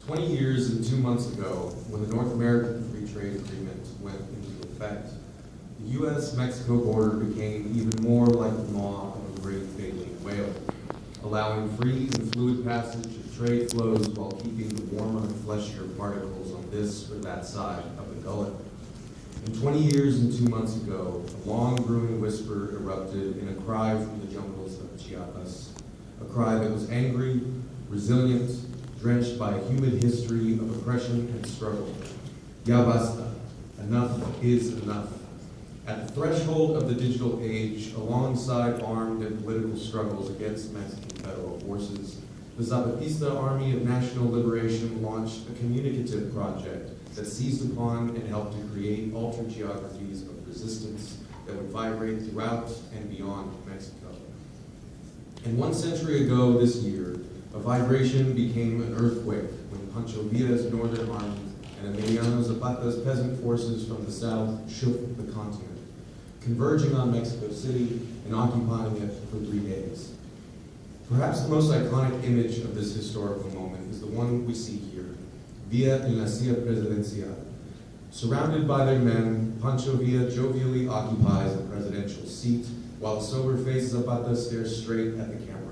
20 years and 2 months ago, when the North American Free Trade Agreement went into effect, the U.S.-Mexico border became even more like the maw of a great baleen whale, allowing free and fluid passage of trade flows while keeping the warmer, fleshier particles on this or that side of the gullet. And 20 years and 2 months ago, a long brewing whisper erupted in a cry from the jungles of Chiapas, a cry that was angry, resilient, drenched by a humid history of oppression and struggle. Ya basta. Enough is enough. At the threshold of the digital age, alongside armed and political struggles against Mexican federal forces, the Zapatista Army of National Liberation launched a communicative project that seized upon and helped to create altered geographies of resistance that would vibrate throughout and beyond Mexico. And 1 century ago this year, a vibration became an earthquake when Pancho Villa's Northern Army and Emiliano Zapata's peasant forces from the south shook the continent, converging on Mexico City and occupying it for 3 days. Perhaps the most iconic image of this historical moment is the one we see here, Villa en la Silla Presidencial. Surrounded by their men, Pancho Villa jovially occupies the presidential seat, while the sober-faced Zapata stares straight at the camera.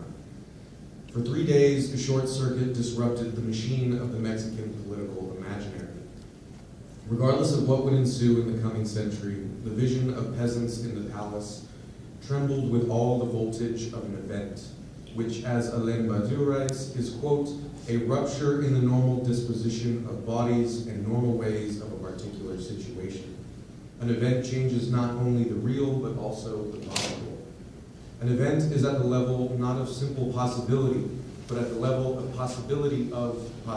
For 3 days, a short circuit disrupted the machine of the Mexican political imaginary. Regardless of what would ensue in the coming century, the vision of peasants in the palace trembled with all the voltage of an event, which, as Alain Badiou writes, is, quote, a rupture in the normal disposition of bodies and normal ways of a particular situation. An event changes not only the real, but also the possible. An event is at the level not of simple possibility, but at the level of possibility of possibility.